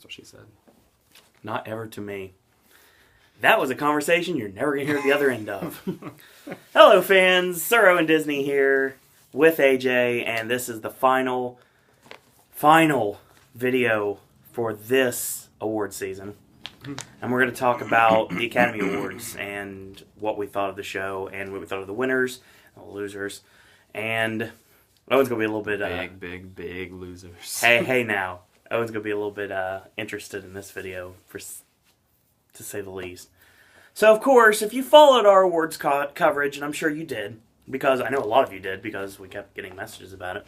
That's what she said. Not ever to me. That was a conversation you're never going to hear the other end of. Hello, fans. Sir Owen Disney here with AJ, and this is the final video for this award season. And we're going to talk about the Academy Awards and what we thought of the show and what we thought of the winners and the losers. And Owen's going to be a little bit... Big losers. Hey now. Owen's going to be a little bit interested in this video, to say the least. So, of course, if you followed our awards coverage, and I'm sure you did, because I know a lot of you did, because we kept getting messages about it,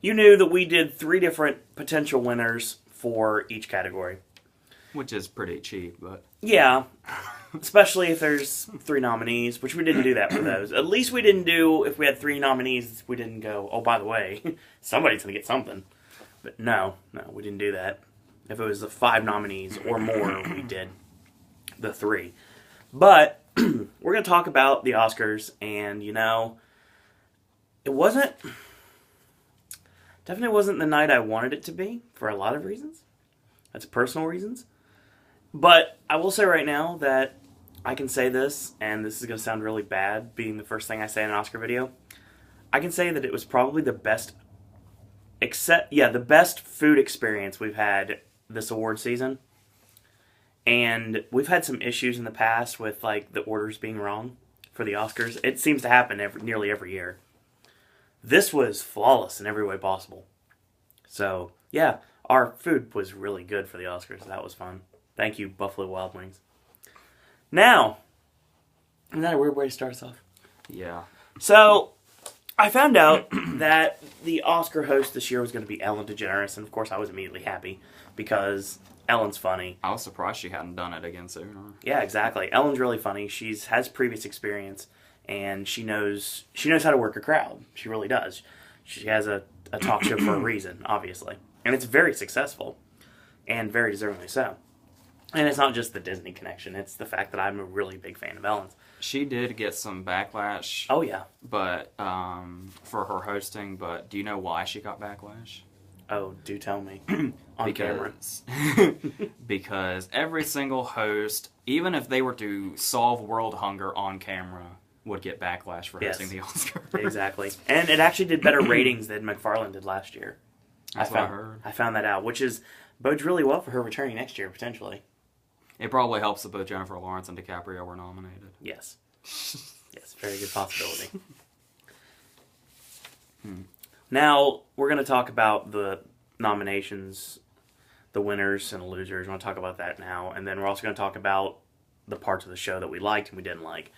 you knew that we did 3 different potential winners for each category. Which is pretty cheap, but... Yeah, especially if there's 3 nominees, which we didn't do that for those. At least we didn't do, if we had 3 nominees, we didn't go, oh, by the way, somebody's going to get something. But no, we didn't do that. If it was the 5 nominees or more, we did the 3. But we're going to talk about the Oscars, and, definitely wasn't the night I wanted it to be, for a lot of reasons. That's personal reasons. But I will say right now that I can say this, and this is going to sound really bad, being the first thing I say in an Oscar video. I can say that it was probably the best, the best food experience we've had this award season. And we've had some issues in the past with, the orders being wrong for the Oscars. It seems to happen nearly every year. This was flawless in every way possible. So, yeah, our food was really good for the Oscars. That was fun. Thank you, Buffalo Wild Wings. Now, isn't that a weird way to start us off? Yeah. So, I found out that the Oscar host this year was going to be Ellen DeGeneres, and of course I was immediately happy, because Ellen's funny. I was surprised she hadn't done it again sooner. Yeah, exactly. Ellen's really funny. She has previous experience, and she knows how to work a crowd. She really does. She has a talk show for a reason, obviously. And it's very successful, and very deservingly so. And it's not just the Disney connection. It's the fact that I'm a really big fan of Ellen's. She did get some backlash. Oh, yeah. But for her hosting, but do you know why she got backlash? Oh, do tell me. On camera. Because every single host, even if they were to solve world hunger on camera, would get backlash for hosting the Oscars. Exactly. And it actually did better ratings than McFarlane did last year. That's what I heard. I found that out, which bodes really well for her returning next year, potentially. It probably helps that both Jennifer Lawrence and DiCaprio were nominated. Yes. Yes, very good possibility. Now, we're going to talk about the nominations, the winners and the losers. We're going to talk about that now. And then we're also going to talk about the parts of the show that we liked and we didn't like.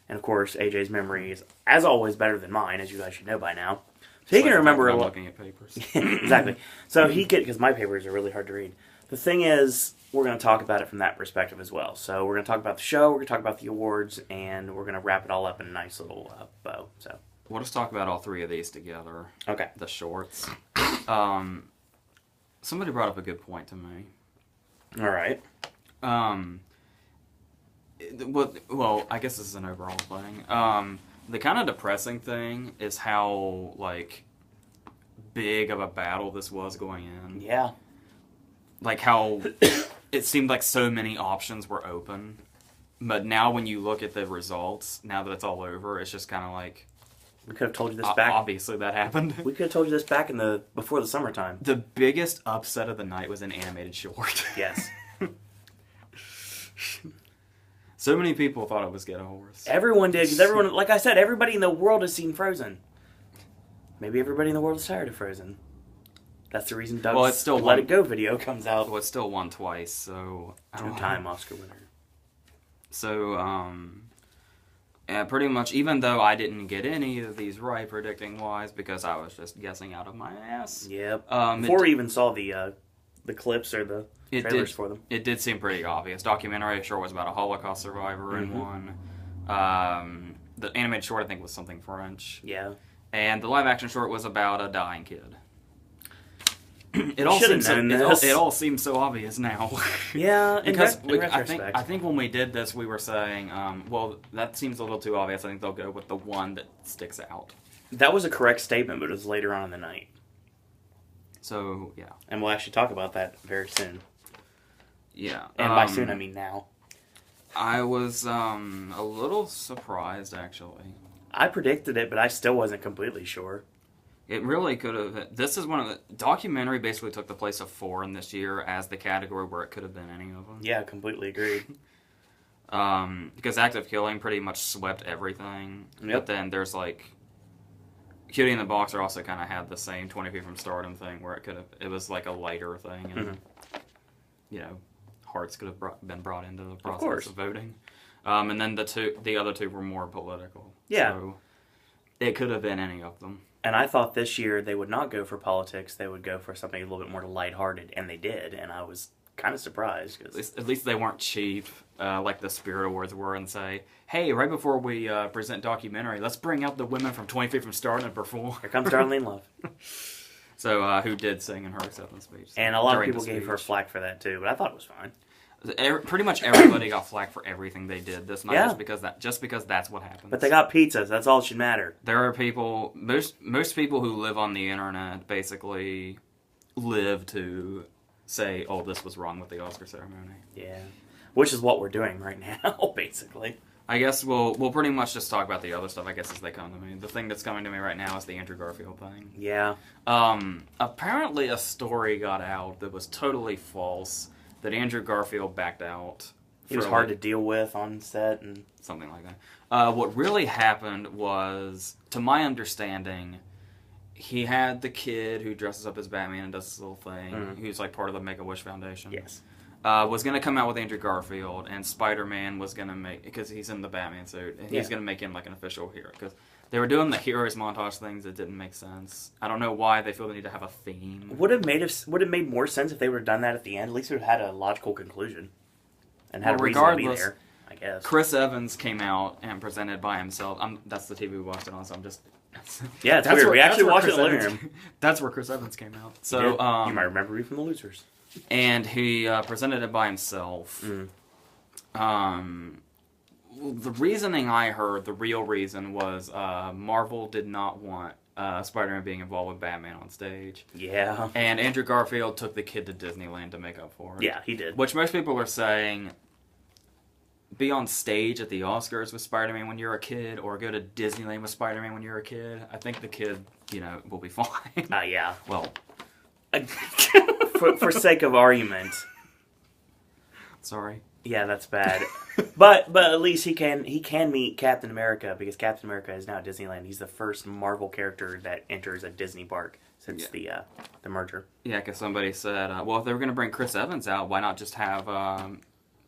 And, of course, AJ's memory is, as always, better than mine, as you guys should know by now. So he can remember a lot. Looking at papers. Exactly. So he could, because my papers are really hard to read. The thing is, we're going to talk about it from that perspective as well. So we're going to talk about the show, we're going to talk about the awards, and we're going to wrap it all up in a nice little bow. So we'll just talk about all 3 of these together. Okay. The shorts. Somebody brought up a good point to me. All right. Well, I guess this is an overall thing. The kind of depressing thing is how, big of a battle this was going in. Yeah. How it seemed like so many options were open. But now when you look at the results, now that it's all over, it's just kind of like... We could have told you this back... Obviously that happened. We could have told you this back before the summertime. The biggest upset of the night was an animated short. Yes. So many people thought it was Get a Horse. Everyone did, because everyone, like I said, everybody in the world has seen Frozen. Maybe everybody in the world is tired of Frozen. That's the reason Doug's Let It Go video comes out. Well, it still won twice, so... 2-time Oscar winner. So, yeah, pretty much, even though I didn't get any of these right predicting-wise, because I was just guessing out of my ass. Yep. Before we even saw the clips or the trailers for them. It did seem pretty obvious. Documentary short was about a Holocaust survivor in one. The animated short, I think, was something French. Yeah. And the live-action short was about a dying kid. It all seems so obvious now. Yeah, because I think when we did this, we were saying, well, that seems a little too obvious. I think they'll go with the one that sticks out. That was a correct statement, but it was later on in the night. So yeah, And we'll actually talk about that very soon. yeah. And by soon, I mean now. I was a little surprised actually. I predicted it, but I still wasn't completely sure. It really could have. This is one of the documentary basically took the place of foreign this year as the category where it could have been any of them. Yeah, completely agreed. Because active killing pretty much swept everything. Yep. But then there's like Cutie and the Boxer also kind of had the same 20 Feet from Stardom thing where it was like a lighter thing, and you know, hearts could have been brought into the process of voting. And then the other two were more political. Yeah. So it could have been any of them. And I thought this year they would not go for politics. They would go for something a little bit more lighthearted, and they did. And I was kind of surprised. At least they weren't cheap, like the Spirit Awards were, and say, "Hey, right before we present documentary, let's bring out the women from 20 Feet from Stardom and perform." Here comes Darlene Love. So, who did sing in her acceptance speech? And a lot of during people the gave her speech. flack for that too, but I thought it was fine. Pretty much everybody got flack for everything they did this night, Yeah. just because that's what happens. But they got pizzas. That's all that should matter. There are people, most people who live on the internet basically live to say, "Oh, this was wrong with the Oscar ceremony." Yeah. Which is what we're doing right now, basically. I guess we'll pretty much just talk about the other stuff, I guess, as they come to me. The thing that's coming to me right now is the Andrew Garfield thing. Yeah. Apparently a story got out that was totally false, that Andrew Garfield backed out. He was hard to deal with on set and something like that. What really happened was, to my understanding, he had the kid who dresses up as Batman and does this little thing, who's like part of the Make-A-Wish Foundation. yes. Was going to come out with Andrew Garfield, and Spider-Man was going to make, because he's in the Batman suit, and he's going to make him like an official hero. Because they were doing the heroes montage things that didn't make sense. I don't know why they feel the need to have a theme. Would have made more sense if they would have done that at the end. At least it would have had a logical conclusion and had a reason to be there. I guess. Chris Evans came out and presented by himself. That's the TV we watched it on, so I'm just. Yeah, it's weird. We actually watched it in the living Evans, room. That's where Chris Evans came out. So you might remember me from The Losers. And he presented it by himself. The reasoning I heard, the real reason was Marvel did not want Spider-Man being involved with Batman on stage. Yeah. And Andrew Garfield took the kid to Disneyland to make up for it. Yeah, he did. Which most people are saying, be on stage at the Oscars with Spider-Man when you're a kid, or go to Disneyland with Spider-Man when you're a kid. I think the kid, will be fine. Yeah. Well, for sake of argument. sorry. Yeah, that's bad. but at least he can meet Captain America, because Captain America is now at Disneyland. He's the first Marvel character that enters a Disney park since the merger. Yeah, because somebody said, well, if they were going to bring Chris Evans out, why not just have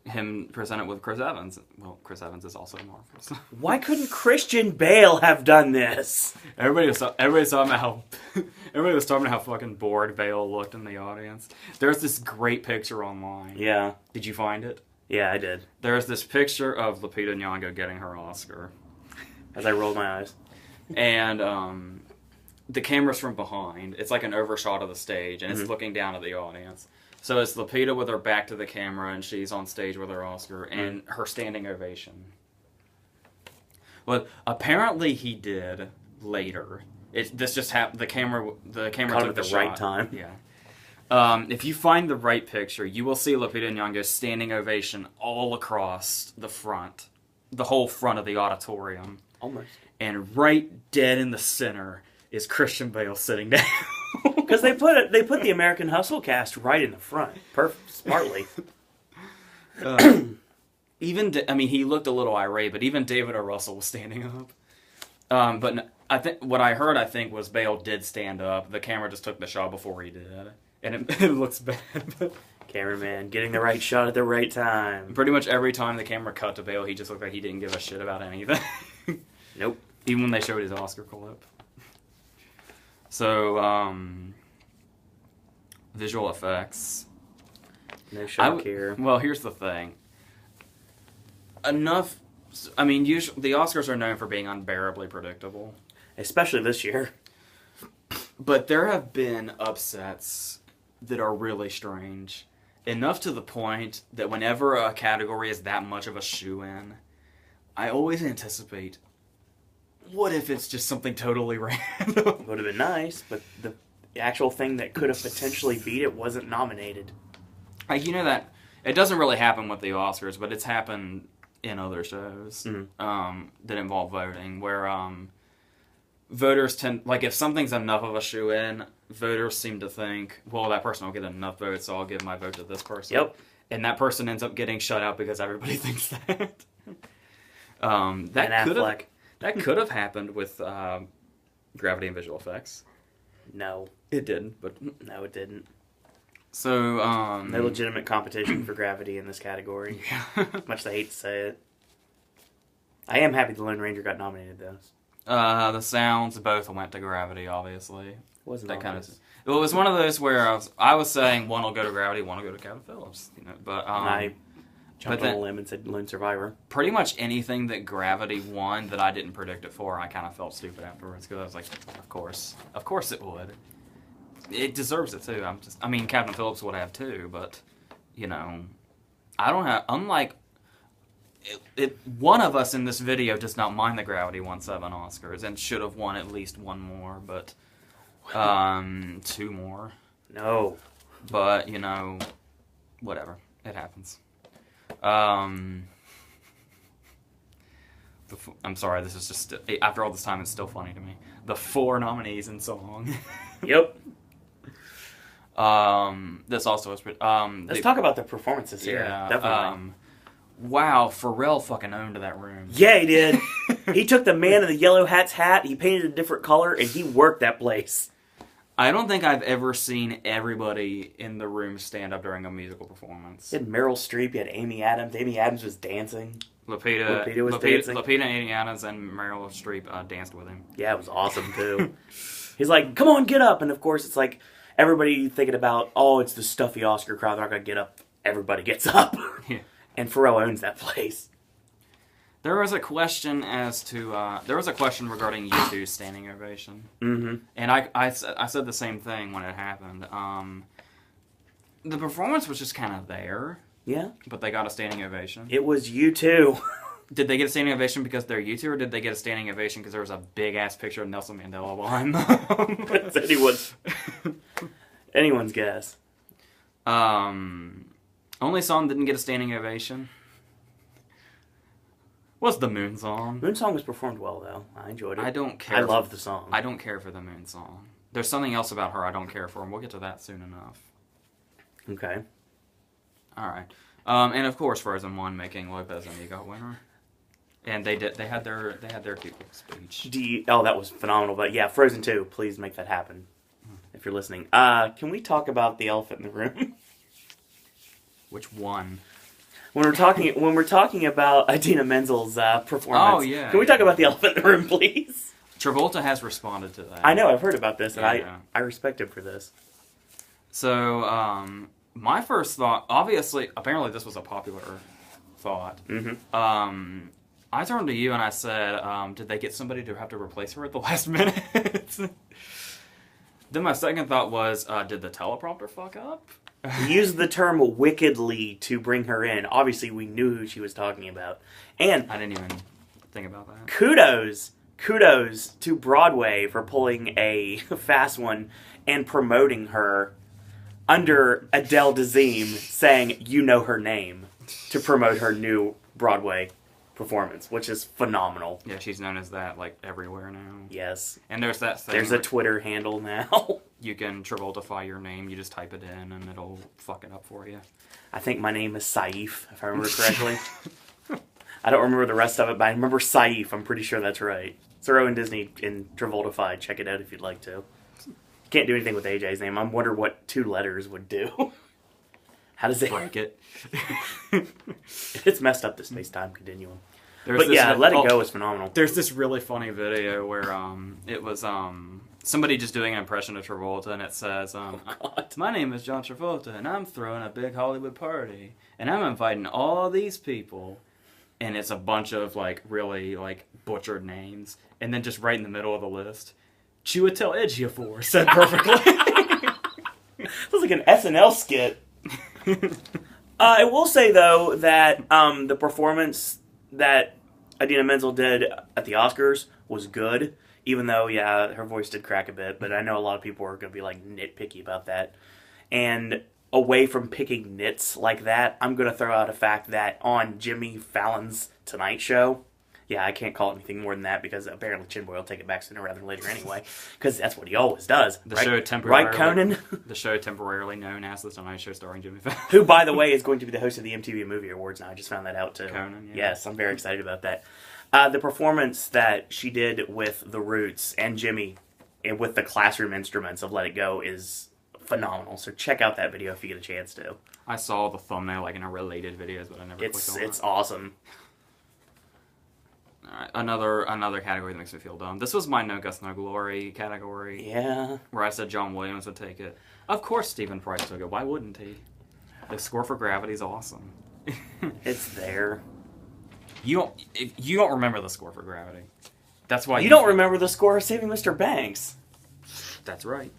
him present it with Chris Evans? Well, Chris Evans is also Marvel. So. Why couldn't Christian Bale have done this? Everybody was talking about how fucking bored Bale looked in the audience. There's this great picture online. Yeah. Did you find it? Yeah, I did. There's this picture of Lupita Nyong'o getting her Oscar. As I rolled my eyes. And the camera's from behind. It's like an overshot of the stage, and it's looking down at the audience. So it's Lupita with her back to the camera, and she's on stage with her Oscar, and her standing ovation. Well, apparently he did later. This just happened. The camera Caught took at the the shot. right time. Yeah. If you find the right picture, you will see Lupita Nyong'o's standing ovation all across the front, the whole front of the auditorium. Almost. And right dead in the center is Christian Bale sitting down. Because they put the American Hustle cast right in the front, smartly. He looked a little irate, but even David O. Russell was standing up. But I think what I heard, was Bale did stand up. The camera just took the shot before he did, and it looks bad. Cameraman getting the right shot at the right time. Pretty much every time the camera cut to Bale, he just looked like he didn't give a shit about anything. Nope. Even when they showed his Oscar clip. So, visual effects. No shock here. Well, here's the thing. Usually the Oscars are known for being unbearably predictable. Especially this year. But there have been upsets that are really strange. Enough to the point that whenever a category is that much of a shoo-in, I always anticipate, what if it's just something totally random? Would have been nice, but actual thing that could have potentially beat it wasn't nominated. Like, you know that it doesn't really happen with the Oscars, but it's happened in other shows that involve voting, where voters tend, like, if something's enough of a shoe-in, voters seem to think, well, that person will get enough votes, so I'll give my vote to this person. Yep. And that person ends up getting shut out because everybody thinks that. That could have happened with Gravity and Visual Effects. No. It didn't, but... No, it didn't. So, no legitimate competition for Gravity in this category. Yeah. Much I hate to say it. I am happy the Lone Ranger got nominated, though. The sounds both went to Gravity, obviously. Wasn't that kind of. it was one of those where I was saying one will go to Gravity, one will go to Captain Phillips, you know. But I jumped on a limb and said Lone Survivor. Pretty much anything that Gravity won that I didn't predict it for, I kind of felt stupid afterwards because I was like, of course it would. It deserves it too. I mean, Captain Phillips would have too, but you know, I don't have. Unlike one of us in this video does not mind that Gravity won 7 Oscars and should have won at least 1 more, but 2 more. No. But, you know, whatever. It happens. I'm sorry, this is just, after all this time, it's still funny to me. The 4 nominees in song. Yep. This also was... Let's talk about the performances here. Yeah, definitely. Wow, Pharrell fucking owned that room. Yeah, he did. He took the man in the yellow hat's hat, he painted a different color, and he worked that place. I don't think I've ever seen everybody in the room stand up during a musical performance. You had Meryl Streep, you had Amy Adams. Amy Adams was dancing. Lupita was dancing. Lupita, Amy Adams, and Meryl Streep danced with him. Yeah, it was awesome, too. He's like, come on, get up. And, of course, it's like everybody thinking about, oh, it's the stuffy Oscar crowd. They're not going to get up. Everybody gets up. Yeah. And Pharrell owns that place. There was a question regarding U2's standing ovation. Mm-hmm. And I said the same thing when it happened. The performance was just kind of there. Yeah. But they got a standing ovation. It was U2. Did they get a standing ovation because they're U2, or did they get a standing ovation because there was a big-ass picture of Nelson Mandela behind them? It's anyone's guess. Only song that didn't get a standing ovation was the Moon Song. Moon Song was performed well, though. I enjoyed it. I don't care. I love the song. I don't care for the Moon Song. There's something else about her I don't care for, and we'll get to that soon enough. Okay. All right. And of course, Frozen won, making Lopez an EGOT winner. And they had their cute little speech. Oh, that was phenomenal. But yeah, Frozen 2, please make that happen. If you're listening. Can we talk about the elephant in the room? Which one? When we're talking about Idina Menzel's performance. Oh, yeah. Can we talk about the elephant in the room, please? Travolta has responded to that. I know, I've heard about this, and yeah. I respect him for this. So, my first thought, apparently this was a popular thought. Mm-hmm. I turned to you and I said, did they get somebody to have to replace her at the last minute? Then my second thought was, did the teleprompter fuck up? He used the term wickedly to bring her in. Obviously, we knew who she was talking about. And I didn't even think about that. Kudos to Broadway for pulling a fast one and promoting her under Adele Dazeem saying, you know her name, to promote her new Broadway performance, which is phenomenal. Yeah, she's known as that, like, everywhere now. Yes. And there's that thing. There's a Twitter handle now. You can Travoltify your name. You just type it in, and it'll fuck it up for you. I think my name is Saif, if I remember correctly. I don't remember the rest of it, but I remember Saif. I'm pretty sure that's right. Thoreau and Disney in Travoltify. Check it out if you'd like to. Can't do anything with AJ's name. I wonder what 2 letters would do. How does it... Break it. It's messed up, the space-time continuum. Let It Go is phenomenal. There's this really funny video where it was somebody just doing an impression of Travolta, and it says, my name is John Travolta, and I'm throwing a big Hollywood party, and I'm inviting all these people, and it's a bunch of, like, really, like, butchered names, and then just right in the middle of the list, Chiwetel Ejiofor said perfectly. Sounds like an SNL skit. I will say, though, that the performance that Idina Menzel did at the Oscars was good. Even though, yeah, her voice did crack a bit, but I know a lot of people are going to be like nitpicky about that. And away from picking nits like that, I'm going to throw out a fact that on Jimmy Fallon's Tonight Show, yeah, I can't call it anything more than that because apparently Chinboy will take it back sooner rather than later anyway, because that's what he always does. The right? show temporarily, right, Conan? The show temporarily known as The Tonight Show starring Jimmy Fallon. Who, by the way, is going to be the host of the MTV Movie Awards now. I just found that out too. Conan, yeah. Yes, I'm very excited about that. The performance that she did with The Roots and Jimmy and with the classroom instruments of Let It Go is phenomenal. So check out that video if you get a chance to. I saw the thumbnail like in a related videos, but I never clicked on it. It's awesome. All right, another category that makes me feel dumb. This was my No Guts No Glory category. Yeah. Where I said John Williams would take it. Of course Stephen Price took it. Why wouldn't he? The score for Gravity is awesome. It's there. You don't remember the score for Gravity. That's why you don't remember the score of Saving Mr. Banks. That's right.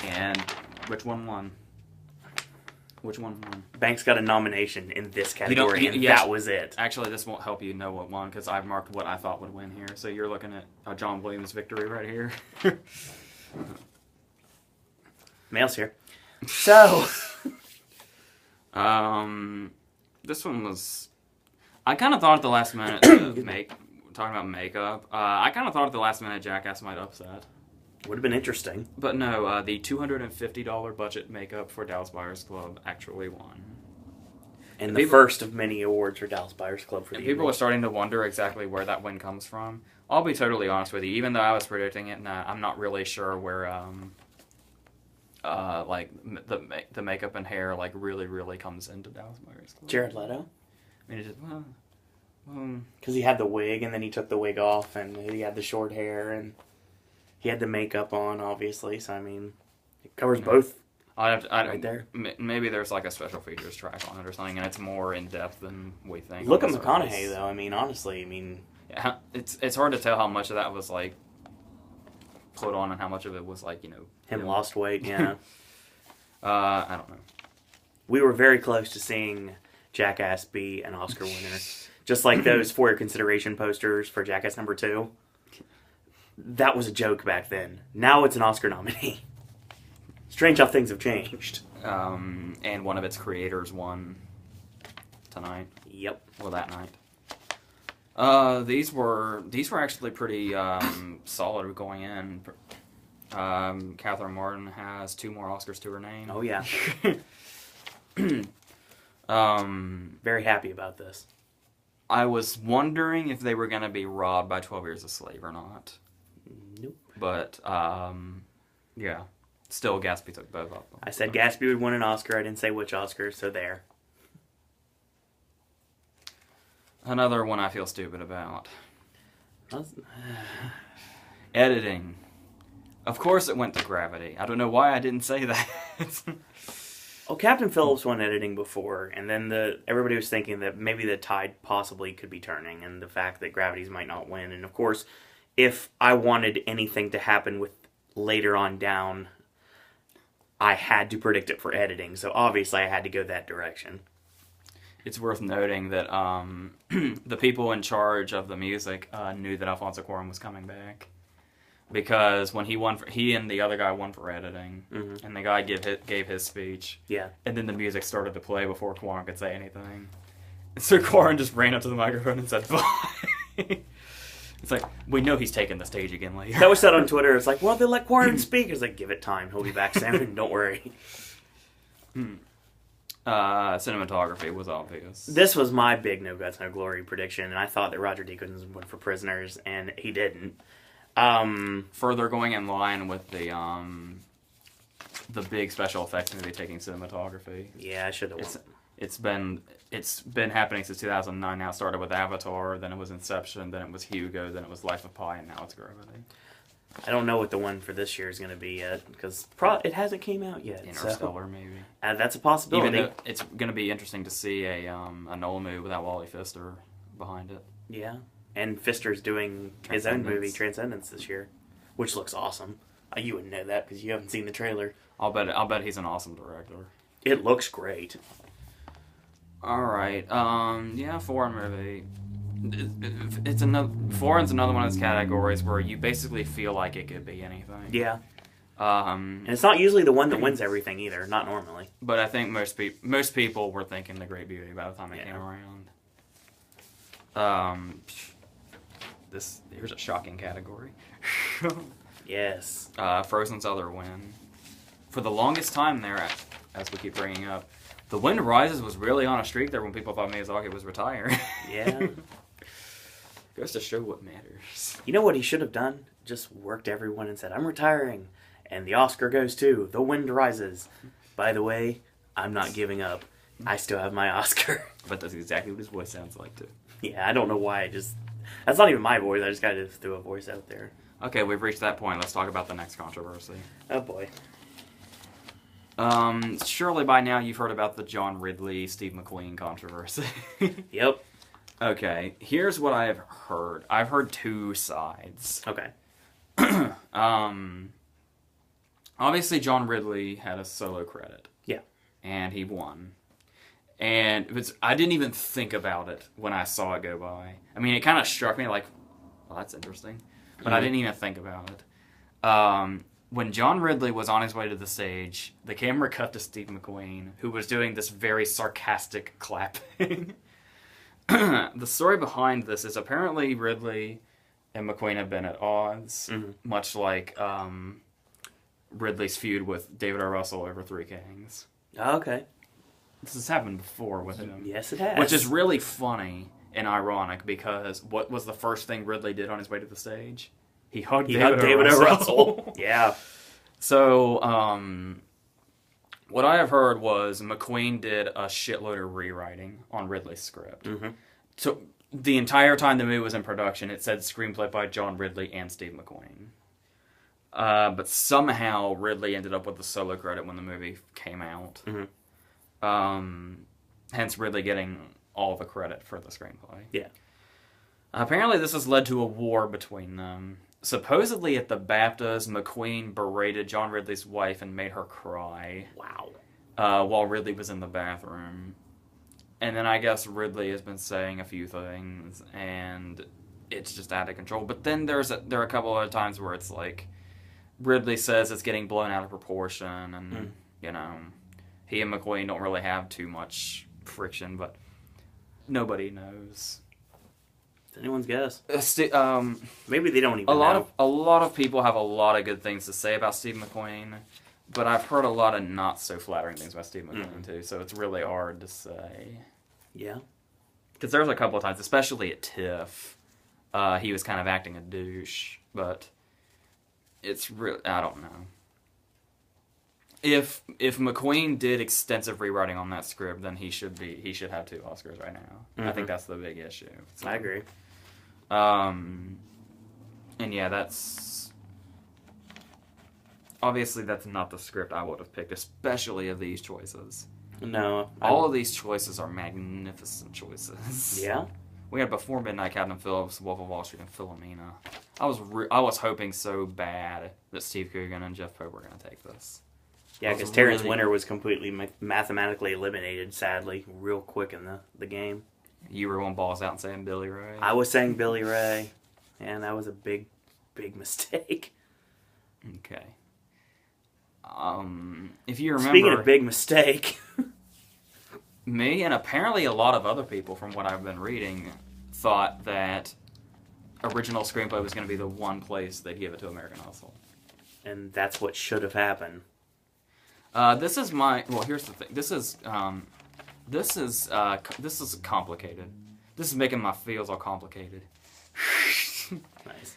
And which one won? Which one won? Banks got a nomination in this category, and that was it. Actually, this won't help you know what won because I've marked what I thought would win here. So you're looking at a John Williams victory right here. Mail's here. So, this one was. I kind of thought at the last minute talking about makeup. I kind of thought at the last minute Jackass might upset. Would have been interesting. But no, the $250 budget makeup for Dallas Buyers Club actually won. And the first of many awards for Dallas Buyers Club for the people are starting to wonder exactly where that win comes from. I'll be totally honest with you. Even though I was predicting it, I'm not really sure where like the makeup and hair like really comes into Dallas Buyers Club. Jared Leto? I mean, it just, because he had the wig and then he took the wig off and he had the short hair and he had the makeup on, obviously. So I mean, it covers both. Right there. Maybe there's like a special features track on it or something, and it's more in depth than we think. Look at McConaughey though. I mean, honestly, yeah, it's hard to tell how much of that was like put on and how much of it was like him lost weight. Yeah. I don't know. We were very close to seeing Jackass be an Oscar winner. Just like those For Your Consideration posters for Jackass #2. That was a joke back then. Now it's an Oscar nominee. Strange how things have changed. And one of its creators won tonight. Yep. Or that night. These were actually pretty solid going in. Catherine Martin has 2 more Oscars to her name. Oh yeah. Very happy about this. I was wondering if they were going to be robbed by 12 Years a Slave or not. Nope. But, yeah. Still, Gatsby took both of them. I said Gatsby would win an Oscar. I didn't say which Oscar, so there. Another one I feel stupid about. Editing. Of course it went to Gravity. I don't know why I didn't say that. Well, Captain Phillips won editing before, and then everybody was thinking that maybe the tide possibly could be turning, and the fact that Gravities might not win. And of course, if I wanted anything to happen with later on down, I had to predict it for editing, so obviously I had to go that direction. It's worth noting that the people in charge of the music knew that Alfonso Cuarón was coming back. Because when he and the other guy won for editing, and the guy gave his speech, yeah, and then the music started to play before Cuarón could say anything. So Cuarón just ran up to the microphone and said, "Bye." It's like, we know he's taking the stage again later. That was said on Twitter. It's like, well, they let Cuarón speak. It's like, give it time. He'll be back soon. Don't worry. Cinematography was obvious. This was my big No Guts, No Glory prediction, and I thought that Roger Deakins would win for Prisoners, and he didn't. Further going in line with the big special effects movie taking cinematography. Yeah, I should have won. It's been happening since 2009 now. It started with Avatar, then it was Inception, then it was Hugo, then it was Life of Pi, and now it's Gravity. I don't know what the one for this year is going to be yet, because it hasn't came out yet. Interstellar, maybe. That's a possibility. Even though it's going to be interesting to see a Nolan movie without Wally Pfister behind it. Yeah. And Pfister's doing his own movie, Transcendence, this year, which looks awesome. You wouldn't know that because you haven't seen the trailer. I'll bet he's an awesome director. It looks great. All right. Yeah, foreign movie. it's another foreign's another one of those categories where you basically feel like it could be anything. Yeah. And it's not usually the one that wins everything either. Not normally. But I think most people were thinking The Great Beauty by the time it came around. Here's a shocking category. Yes. Frozen's other win. For the longest time there, as we keep bringing up, The Wind Rises was really on a streak there when people thought Miyazaki was retiring. Yeah. Goes to show what matters. You know what he should have done? Just worked everyone and said, I'm retiring. And the Oscar goes to The Wind Rises. By the way, I'm not giving up. I still have my Oscar. But that's exactly what his voice sounds like, too. Yeah, I don't know why. That's not even my voice. I just got to throw a voice out there. Okay, we've reached that point. Let's talk about the next controversy. Oh, boy. Surely by now you've heard about the John Ridley, Steve McQueen controversy. Yep. Okay, here's what I've heard. I've heard two sides. Okay. Obviously John Ridley had a solo credit. Yeah. And he won. And I didn't even think about it when I saw it go by. I mean, it kind of struck me like, well, that's interesting. But I didn't even think about it. When John Ridley was on his way to the stage, the camera cut to Steve McQueen, who was doing this very sarcastic clapping. The story behind this is apparently Ridley and McQueen have been at odds, much like Ridley's feud with David O. Russell over Three Kings. Oh, okay. This has happened before with him. Yes, it has. Which is really funny and ironic because what was the first thing Ridley did on his way to the stage? He hugged David O. Russell. Yeah. So, what I have heard was McQueen did a shitload of rewriting on Ridley's script. So, the entire time the movie was in production, it said screenplay by John Ridley and Steve McQueen. But somehow Ridley ended up with the solo credit when the movie came out. Hence Ridley getting all the credit for the screenplay. Yeah. Apparently this has led to a war between them. Supposedly at the BAFTAs, McQueen berated John Ridley's wife and made her cry. Wow. While Ridley was in the bathroom. And then I guess Ridley has been saying a few things, and it's just out of control. But then there are a couple other times where it's like, Ridley says it's getting blown out of proportion, and, you know, he and McQueen don't really have too much friction, but nobody knows. It's anyone's guess. Maybe they don't even know. A lot of people have a lot of good things to say about Steve McQueen, but I've heard a lot of not so flattering things about Steve McQueen too. So it's really hard to say. Yeah, because there's a couple of times, especially at TIFF, he was kind of acting a douche. But it's really, I don't know. If McQueen did extensive rewriting on that script, then he should have 2 Oscars right now. I think that's the big issue. So, I agree. And yeah, obviously that's not the script I would have picked, especially of these choices. No. All of these choices are magnificent choices. Yeah? We had Before Midnight, Captain Phillips, Wolf of Wall Street, and Philomena. I was hoping so bad that Steve Coogan and Jeff Pope were going to take this. Yeah, because Terrence Winter was completely mathematically eliminated, sadly, real quick in the game. You were going balls out and saying Billy Ray. I was saying Billy Ray, and that was a big, big mistake. Okay. If you remember... Speaking of big mistake... me and apparently a lot of other people, from what I've been reading, thought that original screenplay was going to be the one place they'd give it to American Hustle. And that's what should have happened. This is here's the thing. This is complicated. This is making my feels all complicated. Nice.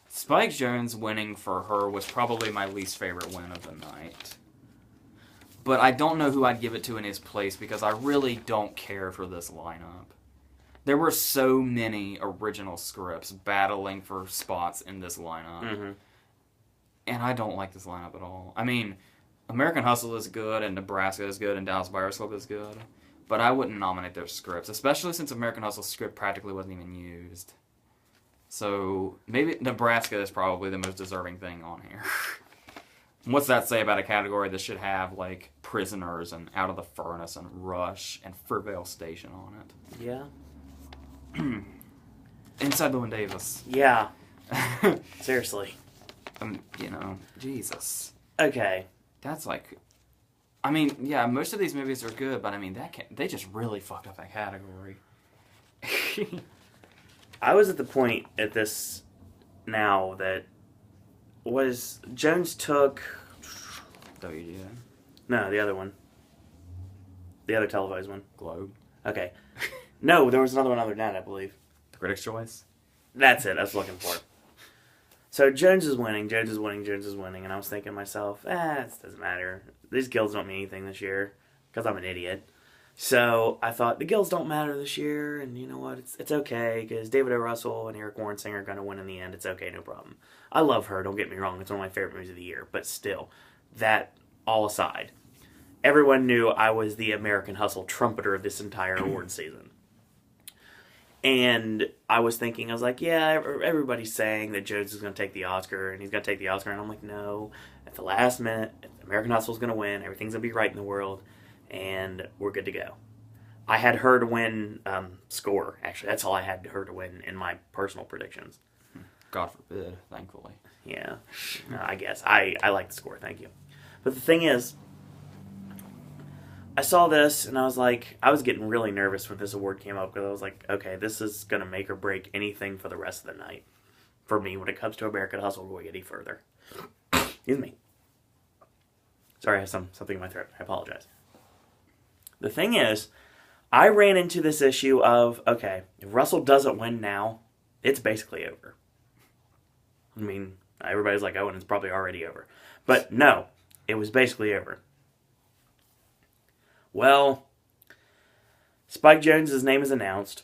Spike Jonze winning for Her was probably my least favorite win of the night. But I don't know who I'd give it to in his place because I really don't care for this lineup. There were so many original scripts battling for spots in this lineup. And I don't like this lineup at all. I mean, American Hustle is good, and Nebraska is good, and Dallas Buyers Club is good. But I wouldn't nominate their scripts, especially since American Hustle's script practically wasn't even used. So maybe Nebraska is probably the most deserving thing on here. What's that say about a category that should have, like, Prisoners and Out of the Furnace and Rush and Fruitvale Station on it? Yeah. Inside Llewyn Davis. Yeah. Seriously. Jesus. Okay. That's like, I mean, yeah, most of these movies are good, but I mean, they just really fucked up that category. I was at the point at this now that Jones took... WGA. No, the other one. The other televised one. Globe. Okay. No, there was another one other than that, I believe. The Critics' Choice? That's it, I was looking for it. So Jones is winning, and I was thinking to myself, it doesn't matter. These guilds don't mean anything this year, because I'm an idiot. So I thought, the guilds don't matter this year, and you know what, it's okay, because David O. Russell and Eric Warrensinger are going to win in the end. It's okay, no problem. I love her, don't get me wrong, it's one of my favorite movies of the year, but still, that all aside, everyone knew I was the American Hustle trumpeter of this entire award season. And I was thinking, I was like, yeah, everybody's saying that Jones is going to take the Oscar, and he's going to take the Oscar, and I'm like, no, at the last minute, American Hustle's going to win, everything's going to be right in the world, and we're good to go. I had her to win score, actually. That's all I had her to win in my personal predictions. God forbid, thankfully. Yeah, I guess. I like the score, thank you. But the thing is, I saw this, and I was getting really nervous when this award came up, because I was like, okay, this is going to make or break anything for the rest of the night. For me, when it comes to American Hustle going any further. Excuse me. Sorry, I have something in my throat. I apologize. The thing is, I ran into this issue of, okay, if Russell doesn't win now, it's basically over. I mean, everybody's like, oh, and it's probably already over. But no, it was basically over. Well, Spike Jonze's name is announced.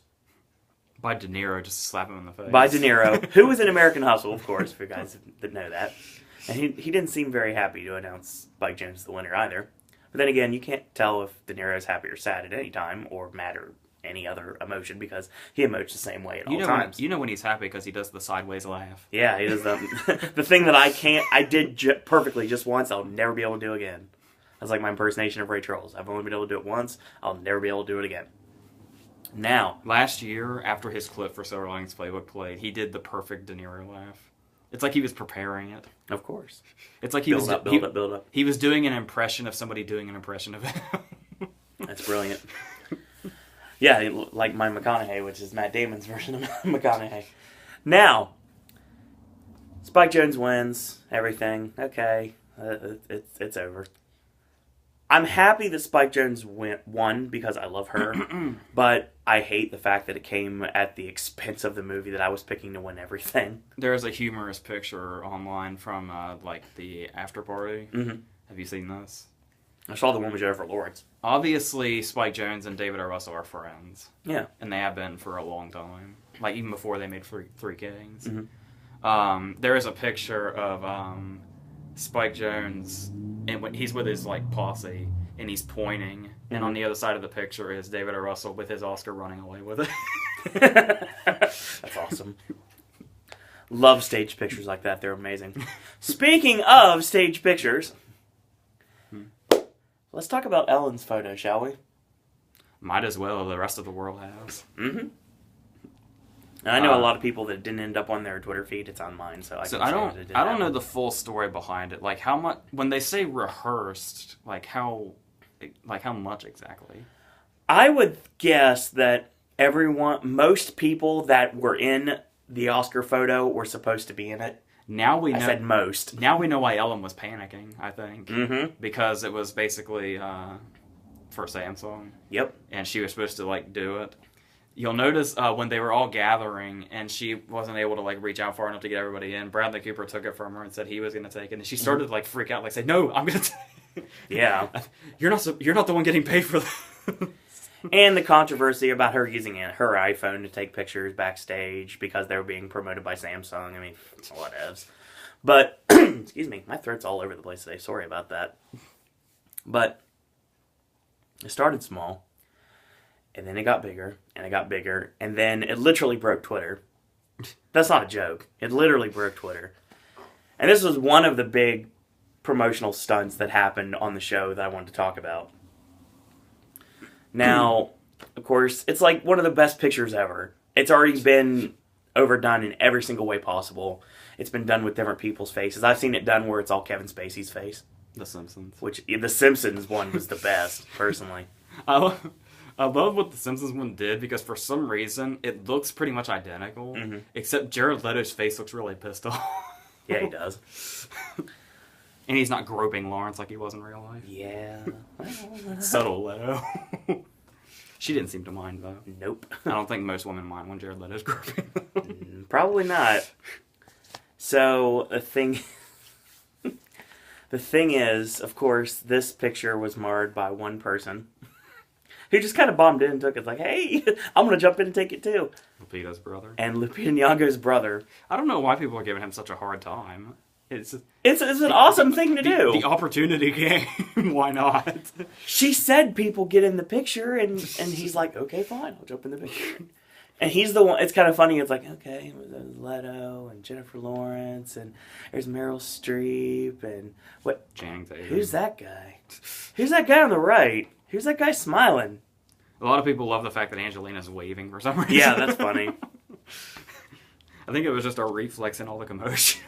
By De Niro, just to slap him in the face. By De Niro, who was in American Hustle, of course, for you guys that know that. And he didn't seem very happy to announce Spike Jonze the winner either. But then again, you can't tell if De Niro is happy or sad at any time, or mad or any other emotion, because he emotes the same way at all times. You know when he's happy because he does the sideways laugh. Yeah, he does the thing that I did perfectly just once, I'll never be able to do again. That's like my impersonation of Ray Charles. I've only been able to do it once. I'll never be able to do it again. Now, last year, after his clip for Silver Linings Playbook played, he did the perfect De Niro laugh. It's like he was preparing it. Of course. It's like he build up. He was doing an impression of somebody doing an impression of him. That's brilliant. Yeah, like my McConaughey, which is Matt Damon's version of McConaughey. Now, Spike Jonze wins everything. Okay, it's over. I'm happy that Spike Jonze won because I love her, but I hate the fact that it came at the expense of the movie that I was picking to win everything. There's a humorous picture online from the after party. Mm-hmm. Have you seen this? I saw the one with Jennifer Lawrence. Obviously, Spike Jonze and David O. Russell are friends. Yeah. And they have been for a long time. Like, even before they made Three Kings. Mm-hmm. There is a picture of Spike Jonze, and when he's with his posse, and he's pointing, mm-hmm. and on the other side of the picture is David O. Russell with his Oscar running away with it. That's awesome. Love stage pictures like that. They're amazing. Speaking of stage pictures... Let's talk about Ellen's photo, shall we? Might as well. The rest of the world has. Mm-hmm. And I know a lot of people that didn't end up on their Twitter feed. It's on mine, so I don't know the full story behind it. Like how much when they say rehearsed, how much exactly? I would guess that most people that were in the Oscar photo were supposed to be in it. Now we know. I said most. Now we know why Ellen was panicking, I think. Mm-hmm. Because it was basically for Samsung. Yep. And she was supposed to, do it. You'll notice when they were all gathering and she wasn't able to, reach out far enough to get everybody in, Bradley Cooper took it from her and said he was going to take it. And she started to, freak out, say, no, I'm going to take it. Yeah. You're not the one getting paid for that. And the controversy about her using her iPhone to take pictures backstage because they were being promoted by Samsung. I mean, whatevs. But, excuse me, my throat's all over the place today. Sorry about that. But it started small, and then it got bigger, and then it literally broke Twitter. That's not a joke. It literally broke Twitter. And this was one of the big promotional stunts that happened on the show that I wanted to talk about. Now, of course, it's one of the best pictures ever. It's already been overdone in every single way possible. It's been done with different people's faces. I've seen it done where it's all Kevin Spacey's face. The Simpsons. Which, the Simpsons one was the best, personally. I love what the Simpsons one did because for some reason it looks pretty much identical, except Jared Leto's face looks really pissed off. Yeah, he does. And he's not groping Lawrence like he was in real life. Yeah. Subtle Leto. She didn't seem to mind, though. Nope. I don't think most women mind when Jared Leto's groping. Probably not. So, the thing is, of course, this picture was marred by one person who just kind of bombed in and took it. Like, hey, I'm going to jump in and take it too. Lupita's brother. And Lupita Nyong'o's brother. I don't know why people are giving him such a hard time. It's an awesome thing to do. The opportunity game. Why not? She said people get in the picture, and he's like, okay, fine, I'll jump in the picture. And he's the one. It's kind of funny. It's like, okay, there's Leto and Jennifer Lawrence, and there's Meryl Streep, and what? Channing Tatum. Who's that guy? Who's that guy on the right? Who's that guy smiling? A lot of people love the fact that Angelina's waving for some reason. Yeah, that's funny. I think it was just a reflex in all the commotion.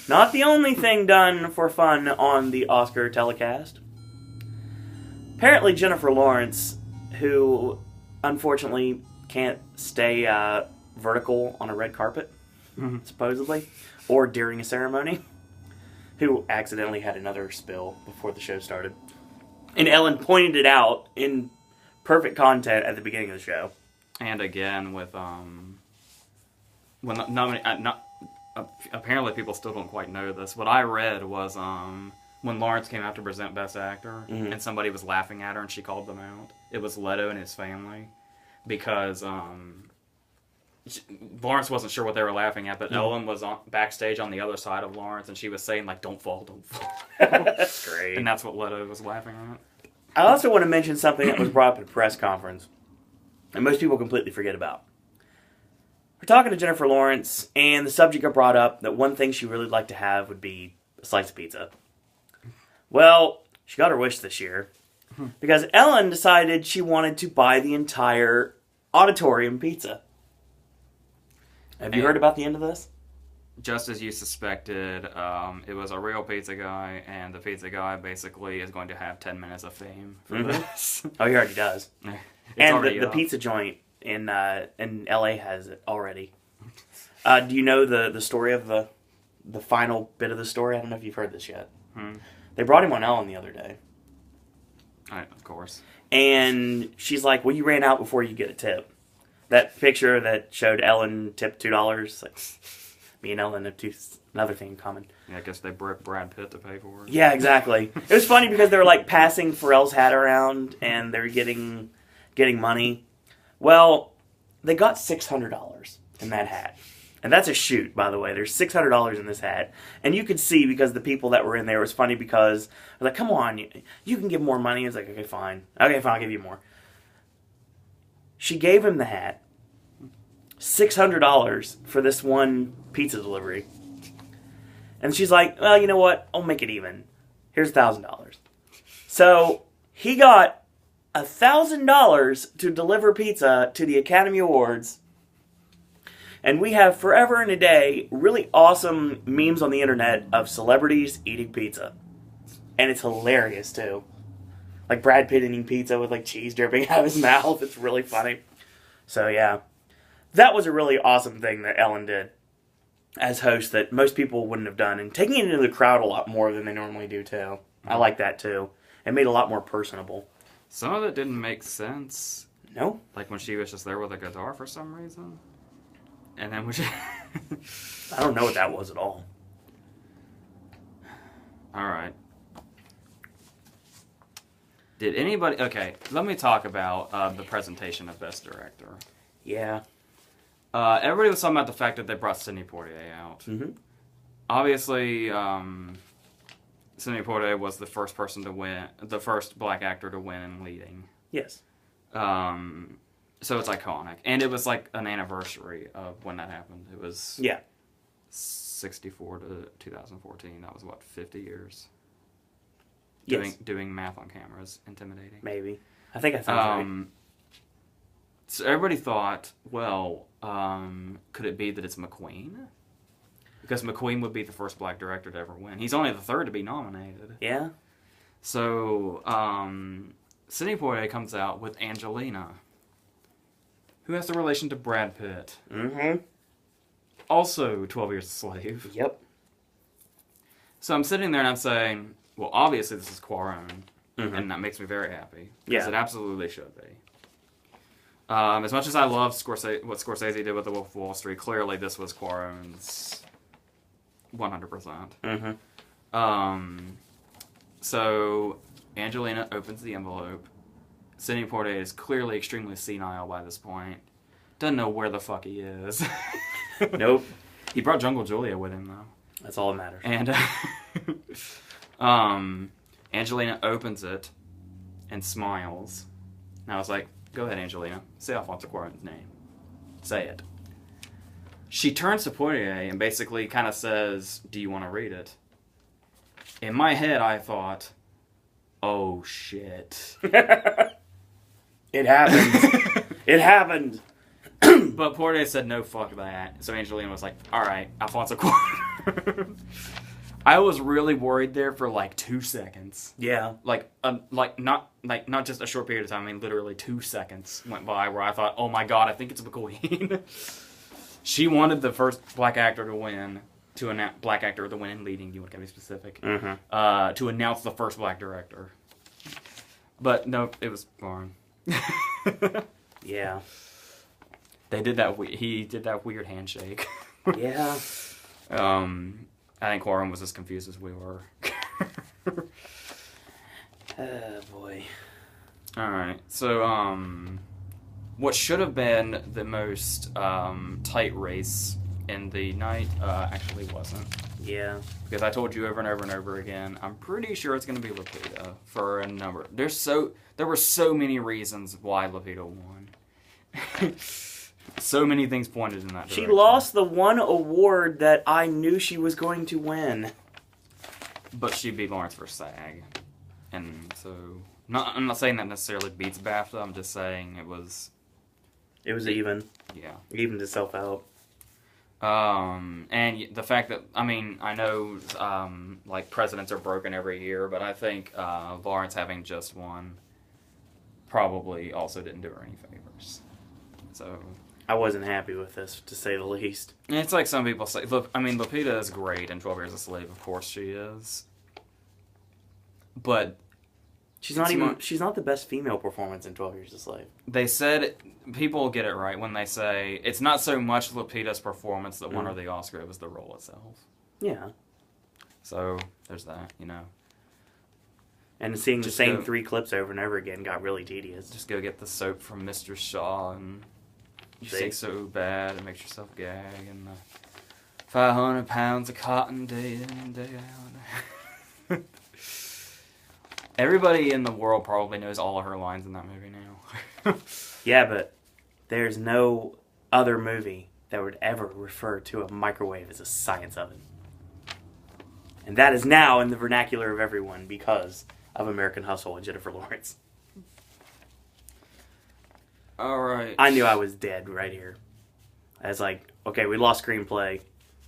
Not the only thing done for fun on the Oscar telecast. Apparently Jennifer Lawrence, who unfortunately can't stay vertical on a red carpet, supposedly, or during a ceremony, who accidentally had another spill before the show started. And Ellen pointed it out in perfect content at the beginning of the show. And again with apparently people still don't quite know this. What I read was when Lawrence came out to present Best Actor and somebody was laughing at her and she called them out. It was Leto and his family because Lawrence wasn't sure what they were laughing at, but Ellen was backstage on the other side of Lawrence and she was saying like, "Don't fall, don't fall." That's great. And that's what Leto was laughing at. I also want to mention something that was brought up at a press conference and most people completely forget about. We're talking to Jennifer Lawrence, and the subject got brought up that one thing she really would like to have would be a slice of pizza. Well, she got her wish this year because Ellen decided she wanted to buy the entire auditorium pizza. Have you heard about the end of this? Just as you suspected, it was a real pizza guy, and the pizza guy basically is going to have 10 minutes of fame for this. Oh, he already does. And the pizza joint in LA has it already. Do you know the story of the final bit of the story? I don't know if you've heard this yet. They brought him on Ellen the other day. Of course. And she's like, well, you ran out before you get a tip. That picture that showed Ellen tipped $2, like, me and Ellen have another thing in common. Yeah, I guess they broke Brad Pitt to pay for it. Yeah, exactly. It was funny because they were like passing Pharrell's hat around and they were getting money. Well, they got $600 in that hat. And that's a shoot, by the way. There's $600 in this hat. And you could see because the people that were in there, it was funny because I was like, come on, you can give more money. It's like, okay, fine, I'll give you more. She gave him the hat. $600 for this one pizza delivery. And she's like, well, you know what? I'll make it even. Here's $1,000. So he got $1,000 to deliver pizza to the Academy Awards. And we have forever and a day really awesome memes on the internet of celebrities eating pizza. And it's hilarious too. Like Brad Pitt eating pizza with like cheese dripping out of his mouth. It's really funny. So yeah. That was a really awesome thing that Ellen did as host that most people wouldn't have done. And taking it into the crowd a lot more than they normally do, too. I like that, too. It made it a lot more personable. Some of it didn't make sense. No? Like when she was just there with a guitar for some reason. And then when she... I don't know what that was at all. Alright. Did anybody... Okay, let me talk about the presentation of Best Director. Yeah. Everybody was talking about the fact that they brought Sidney Poitier out. Mm-hmm. Obviously, Sidney Poitier was the first person to win, the first black actor to win in leading. Yes. So it's iconic. And it was like an anniversary of when that happened. It was 64 to 2014. That was, 50 years? Yes. Doing math on camera is intimidating. Maybe. I think I found it right. So everybody thought, well, could it be that it's McQueen? Because McQueen would be the first black director to ever win. He's only the third to be nominated. Yeah. So, Sidney Poitier comes out with Angelina, who has the relation to Brad Pitt. Mm-hmm. Also 12 Years a Slave. Yep. So I'm sitting there and I'm saying, well, obviously this is Cuarón, and that makes me very happy. Because it absolutely should be. As much as I love what Scorsese did with The Wolf of Wall Street, clearly this was Cuarón's 100%. So Angelina opens the envelope. Sidney Poitier is clearly extremely senile by this point. Doesn't know where the fuck he is. Nope. He brought Jungle Julia with him, though. That's all that matters. And Angelina opens it and smiles. And I was like, go ahead, Angelina. Say Alfonso Cuarón's name. Say it. She turns to Poitier and basically kind of says, do you want to read it? In my head, I thought, oh, shit. It happened. It happened. But Poitier said, no, fuck that. So Angelina was like, all right, Alfonso Cuarón. I was really worried there for like 2 seconds. Yeah. Not just a short period of time. I mean, literally 2 seconds went by where I thought, oh my god, I think it's McQueen. She wanted the first black actor to win, black actor to win in leading. You want to be specific? To announce the first black director. But no, it was Cuarón. Yeah. They did that. He did that weird handshake. Yeah. I think Cuarón was as confused as we were. Oh boy. All right. So, what should have been the most tight race in the night actually wasn't. Yeah. Because I told you over and over and over again, I'm pretty sure it's going to be Lupita for a number. There were so many reasons why Lupita won. So many things pointed in that direction. She lost the one award that I knew she was going to win. But she beat Lawrence for SAG. And so, I'm not saying that necessarily beats BAFTA, I'm just saying it was even. Yeah. Evened itself out. And the fact that, I mean, I know, like, precedents are broken every year, but I think Lawrence having just won probably also didn't do her any favors. So... I wasn't happy with this, to say the least. It's like some people say. Look, I mean, Lupita is great in 12 Years a Slave. Of course she is. But... She's not the best female performance in 12 Years a Slave. They said... People get it right when they say it's not so much Lupita's performance that won her the Oscar, it was the role itself. Yeah. So, there's that, you know. And seeing the same 3 clips over and over again got really tedious. Just go get the soap from Mr. Shaw and... You stink so bad, it makes yourself gag, and 500 pounds of cotton day in and day out. Everybody in the world probably knows all of her lines in that movie now. Yeah, but there's no other movie that would ever refer to a microwave as a science oven. And that is now in the vernacular of everyone because of American Hustle and Jennifer Lawrence. Alright. I knew I was dead right here. I was like, okay, we lost screenplay.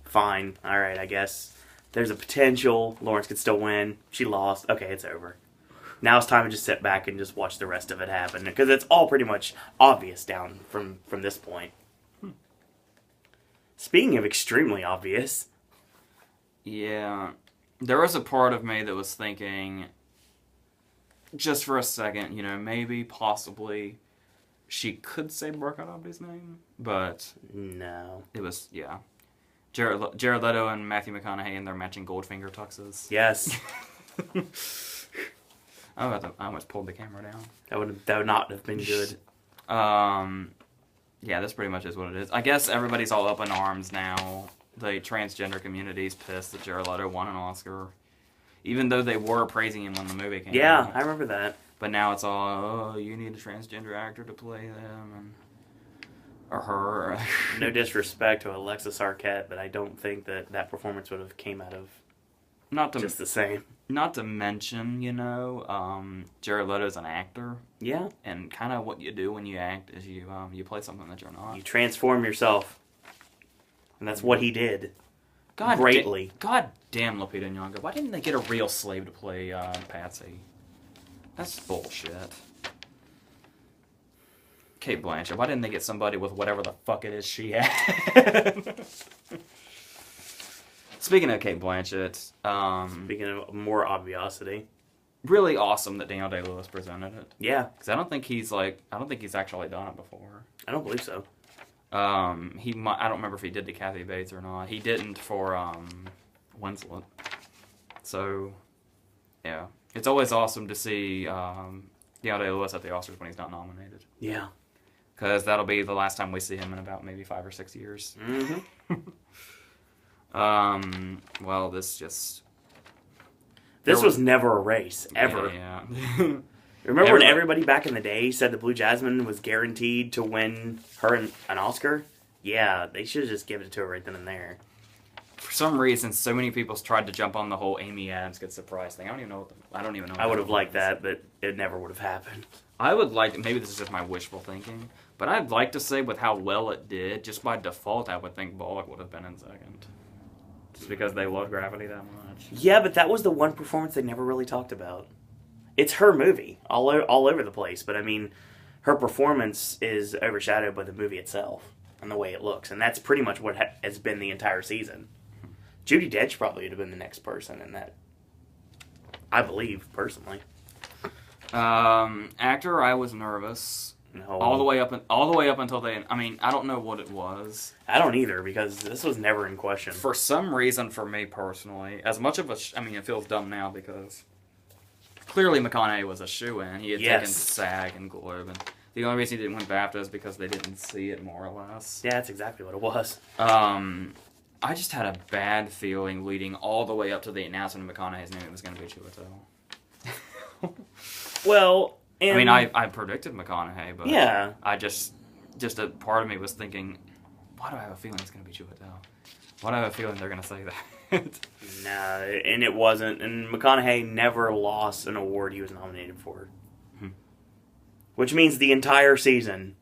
Fine. Alright, I guess. There's a potential. Lawrence could still win. She lost. Okay, it's over. Now it's time to just sit back and just watch the rest of it happen. Because it's all pretty much obvious down from this point. Speaking of extremely obvious. Yeah. There was a part of me that was thinking, just for a second, you know, maybe, possibly... She could say Barkhad Abdi's name, but... No. It was, yeah. Jared Leto and Matthew McConaughey in their matching Goldfinger tuxes. Yes. I almost pulled the camera down. That would not have been good. Yeah, this pretty much is what it is. I guess everybody's all up in arms now. The transgender community's pissed that Jared Leto won an Oscar. Even though they were praising him when the movie came out. Yeah, I remember that. But now it's all, oh, you need a transgender actor to play them, or her. No disrespect to Alexis Arquette, but I don't think that performance would have came out of not to just the same. Not to mention, Jared Leto's an actor. Yeah. And kind of what you do when you act is you play something that you're not. You transform yourself. And that's what he did. Greatly. God damn Lupita Nyong'o. Why didn't they get a real slave to play Patsy? That's bullshit. Cate Blanchett. Why didn't they get somebody with whatever the fuck it is she had? Speaking of Cate Blanchett, speaking of more obviosity, really awesome that Daniel Day-Lewis presented it. Yeah, because I don't think he's actually done it before. I don't believe so. I don't remember if he did to Kathy Bates or not. He didn't for Winslet. So, yeah, it's always awesome to see Daniel Day-Lewis at the Oscars when he's not nominated. Yeah, because that'll be the last time we see him in about maybe 5 or 6 years. Mm-hmm. Well, this was never a race, ever. Yeah. Remember when everybody back in the day said the Blue Jasmine was guaranteed to win her an Oscar? Yeah, they should have just given it to her right then and there. For some reason, so many people tried to jump on the whole Amy Adams gets the prize thing. I don't even know. I would have liked that, but it never would have happened. I would like, maybe this is just my wishful thinking, but I'd like to say with how well it did, just by default, I would think Bullock would have been in second. Just because they love Gravity that much. Yeah, but that was the one performance they never really talked about. It's her movie, all over the place, but I mean, her performance is overshadowed by the movie itself and the way it looks, and that's pretty much what has been the entire season. Judi Dench probably would have been the next person in that, I believe, personally. Actor, I was nervous. No. All the way up until they. I mean, I don't know what it was. I don't either, because this was never in question. For some reason, for me personally, as much of a, it feels dumb now because clearly McConaughey was a shoo-in. He had taken SAG and Globe, and the only reason he didn't win BAFTA is because they didn't see it, more or less. Yeah, that's exactly what it was. I just had a bad feeling leading all the way up to the announcement of McConaughey's name. It was going to be Chiwetel. Well. I mean, I predicted McConaughey, but yeah. I just a part of me was thinking, why do I have a feeling it's going to be Chiwetel? Why do I have a feeling they're going to say that? Nah, and it wasn't. And McConaughey never lost an award he was nominated for. Which means the entire season,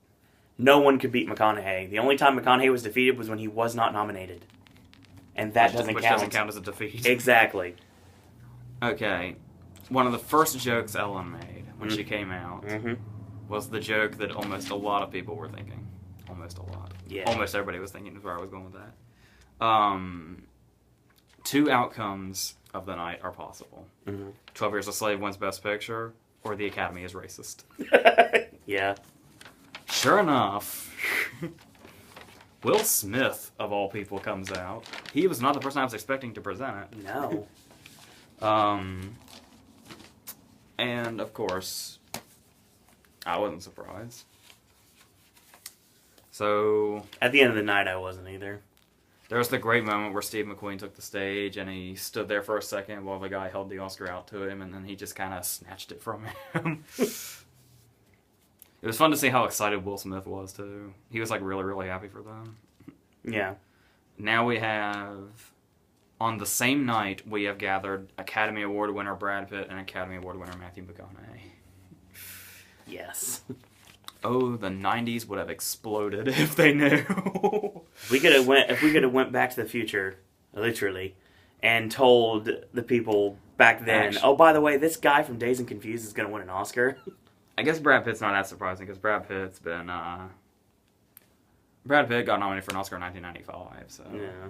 no one could beat McConaughey. The only time McConaughey was defeated was when he was not nominated. And that doesn't count. Which doesn't count as a defeat. Exactly. Okay. One of the first jokes Ellen made when she came out was the joke that almost a lot of people were thinking. Almost a lot. Yeah. Almost everybody was thinking is where I was going with that. 2 outcomes of the night are possible. 12 Years a Slave wins Best Picture, or the Academy is racist. Yeah. Sure enough, Will Smith, of all people, comes out. He was not the person I was expecting to present it. No. And, of course, I wasn't surprised. So... At the end of the night, I wasn't either. There was the great moment where Steve McQueen took the stage, and he stood there for a second while the guy held the Oscar out to him, and then he just kind of snatched it from him. It was fun to see how excited Will Smith was, too. He was, really, really happy for them. Yeah. Now we have... On the same night, we have gathered Academy Award winner Brad Pitt and Academy Award winner Matthew McConaughey. Yes. Oh, the 90s would have exploded if they knew. If we could have went back to the future, literally, and told the people back then, oh, by the way, this guy from Dazed and Confused is going to win an Oscar. I guess Brad Pitt's not that surprising, because Brad Pitt got nominated for an Oscar in 1995, so... Yeah.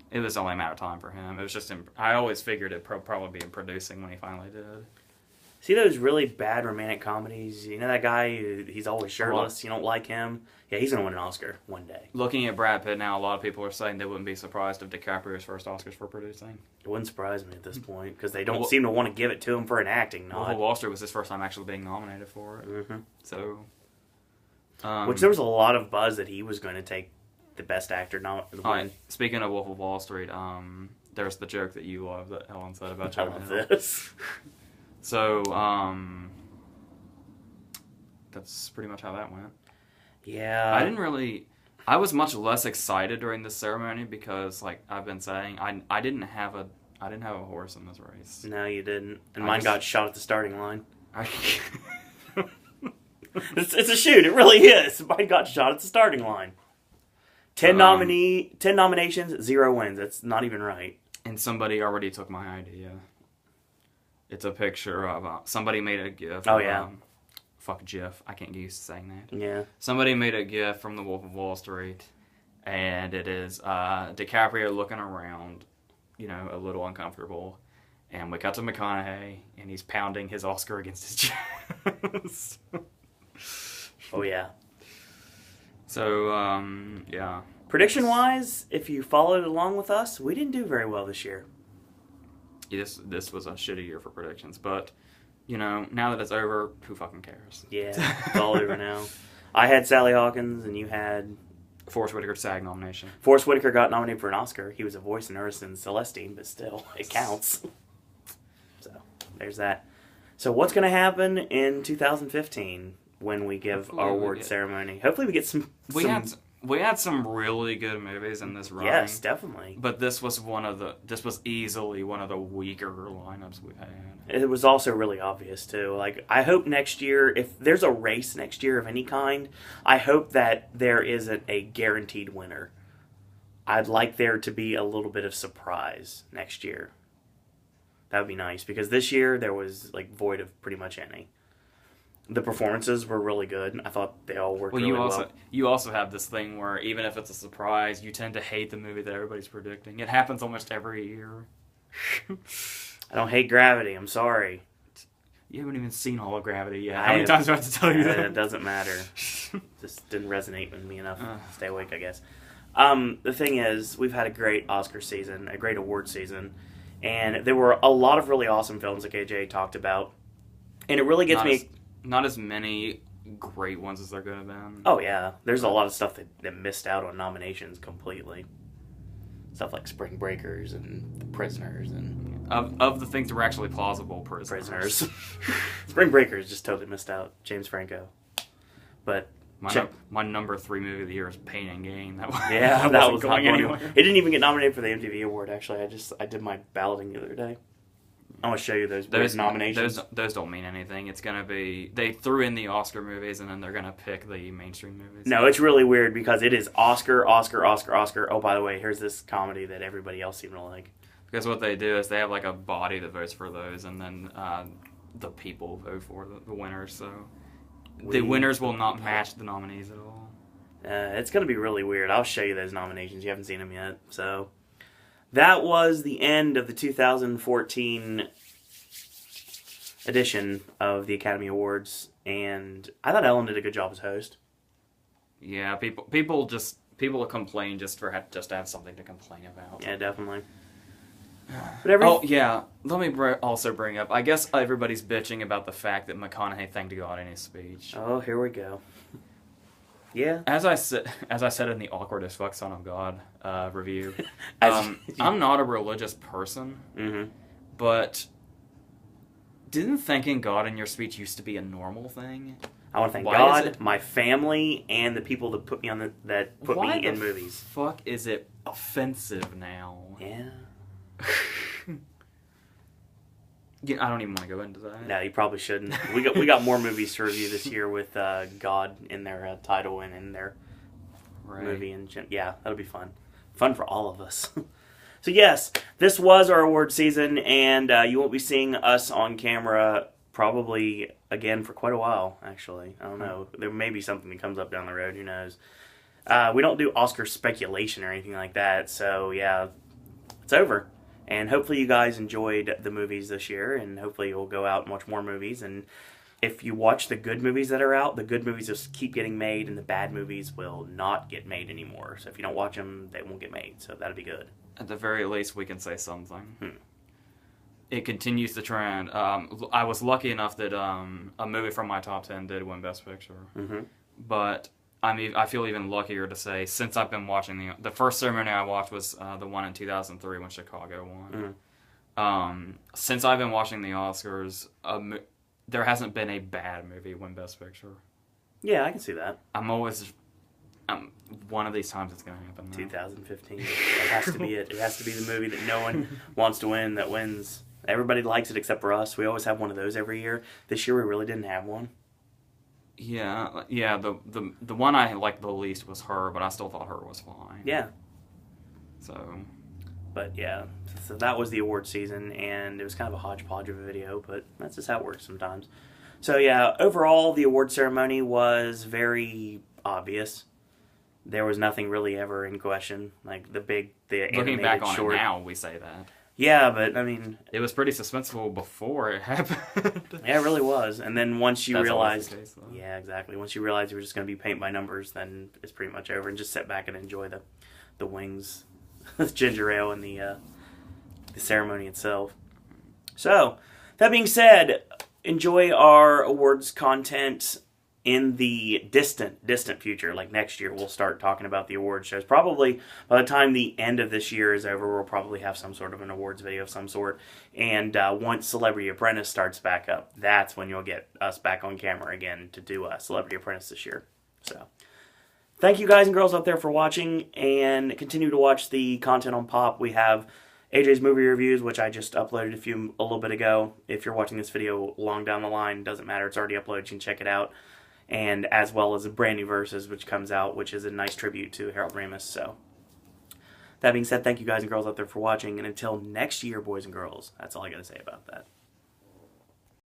It was only a matter of time for him. It was just... I always figured it'd probably be in producing when he finally did. See those really bad romantic comedies? You know that guy, he's always shirtless, you don't like him? Yeah, he's going to win an Oscar one day. Looking at Brad Pitt now, a lot of people are saying they wouldn't be surprised if DiCaprio's first Oscars for producing. It wouldn't surprise me at this point, because they don't seem to want to give it to him for an acting nod. Wall Street was his first time actually being nominated for it. So... Which there was a lot of buzz that he was going to take the best actor win. Speaking of Wolf of Wall Street, there's the joke that you love that Ellen said about Jonah I love Hill. this. So, that's pretty much how that went. Yeah. I was much less excited during this ceremony because, like I've been saying, I didn't have I didn't have a horse in this race. No, you didn't. And mine got shot at the starting line. It's a shoot. It really is. Mine got shot at the starting line. 10 nominations, 0 wins. That's not even right. And somebody already took my idea. It's a picture of somebody made a GIF. Oh, yeah. Fuck GIF. I can't get used to saying that. Yeah. Somebody made a GIF from The Wolf of Wall Street, and it is DiCaprio looking around, you know, a little uncomfortable. And we cut to McConaughey, and he's pounding his Oscar against his chest. Oh, yeah. So, yeah. Prediction-wise, if you followed along with us, we didn't do very well this year. This was a shitty year for predictions, but, you know, now that it's over, who fucking cares? Yeah, it's all over now. I had Sally Hawkins, and you had... Forest Whitaker SAG nomination. Forest Whitaker got nominated for an Oscar. He was a voice in Ernest and Celestine, but still, it counts. So, there's that. So, what's going to happen in 2015 when we give our award ceremony? Hopefully we get some... We had some really good movies in this run. Yes, definitely. But this was easily one of the weaker lineups we've had. It was also really obvious, too. Like, I hope next year, if there's a race next year of any kind, I hope that there isn't a guaranteed winner. I'd like there to be a little bit of surprise next year. That would be nice, because this year there was, like, void of pretty much any. The performances were really good. I thought they all worked really well. You also have this thing where even if it's a surprise, you tend to hate the movie that everybody's predicting. It happens almost every year. I don't hate Gravity. I'm sorry. You haven't even seen all of Gravity yet. How many times do I have to tell you that? It doesn't matter. Just didn't resonate with me enough to stay awake, I guess. The thing is, we've had a great Oscar season, a great award season, and there were a lot of really awesome films like AJ talked about. And it really gets me... Not as many great ones as there could have been. Oh, yeah. There's a lot of stuff that missed out on nominations completely. Stuff like Spring Breakers and The Prisoners. And Of the things that were actually plausible, Prisoners. Spring Breakers just totally missed out. James Franco. But... My number 3 movie of the year is Pain and Gain. That was going anywhere. It didn't even get nominated for the MTV Award, actually. I did my balloting the other day. I'm going to show you those nominations. Those don't mean anything. It's going to be... They threw in the Oscar movies, and then they're going to pick the mainstream movies. No, it's really weird, because it is Oscar, Oscar, Oscar, Oscar. Oh, by the way, here's this comedy that everybody else seemed to like. Because what they do is they have, like, a body that votes for those, and then the people vote for the winners, so... The winners will not match the nominees at all. It's going to be really weird. I'll show you those nominations. You haven't seen them yet, so... That was the end of the 2014 edition of the Academy Awards, and I thought Ellen did a good job as host. Yeah, people complain just to have something to complain about. Yeah, definitely. Oh, yeah. Let me also bring up, I guess everybody's bitching about the fact that McConaughey thanked God in his speech. Oh, here we go. Yeah. As I said in the Awkward as Fuck Son of God review, I'm not a religious person, but didn't thanking God in your speech used to be a normal thing? I want to thank God, my family, and the people that put me in movies. Why the fuck is it offensive now? Yeah. Yeah, I don't even want to go into that. No, you probably shouldn't. We got more movies to review this year with God in their title and in their movie, and yeah, that'll be fun for all of us. So yes, this was our award season, and you won't be seeing us on camera probably again for quite a while. Actually, I don't know. There may be something that comes up down the road. Who knows? We don't do Oscar speculation or anything like that. So yeah, it's over. And hopefully you guys enjoyed the movies this year, and hopefully you'll go out and watch more movies. And if you watch the good movies that are out, the good movies just keep getting made, and the bad movies will not get made anymore. So if you don't watch them, they won't get made. So that'll be good. At the very least, we can say something. It continues the trend. I was lucky enough that a movie from my top 10 did win Best Picture. But... I feel even luckier to say, since I've been watching the first ceremony I watched was the one in 2003 when Chicago won. Since I've been watching the Oscars, there hasn't been a bad movie win Best Picture. Yeah, I can see that. I'm always One of these times it's going to happen. 2015. It has to be it. It has to be the movie that no one wants to win that wins. Everybody likes it except for us. We always have one of those every year. This year we really didn't have one. Yeah. The one I liked the least was Her, but I still thought Her was fine. Yeah. So. But yeah, so that was the award season, and it was kind of a hodgepodge of a video, but that's just how it works sometimes. So yeah, overall the award ceremony was very obvious. There was nothing really ever in question, like the Looking back on short. it now, we say that. Yeah, but I mean, it was pretty suspenseful before it happened. Yeah, it really was. And then once you realized, case, yeah, exactly. Once you realized you were just going to be paint by numbers, then it's pretty much over, and just sit back and enjoy the wings, the ginger ale, and the ceremony itself. So that being said, enjoy our awards content in the distant future. Like next year, we'll start talking about the awards shows. Probably by the time the end of this year is over, we'll probably have some sort of an awards video of some sort. And once Celebrity Apprentice starts back up, that's when you'll get us back on camera again to do Celebrity Apprentice this year. So thank you guys and girls out there for watching, and continue to watch the content on Pop. We have AJ's movie reviews, which I just uploaded a little bit ago. If you're watching this video long down the line, doesn't matter. It's already uploaded. You can check it out. And as well as a brand new Versus, which comes out, which is a nice tribute to Harold Ramis. So that being said, thank you guys and girls out there for watching. And until next year, boys and girls, that's all I got to say about that.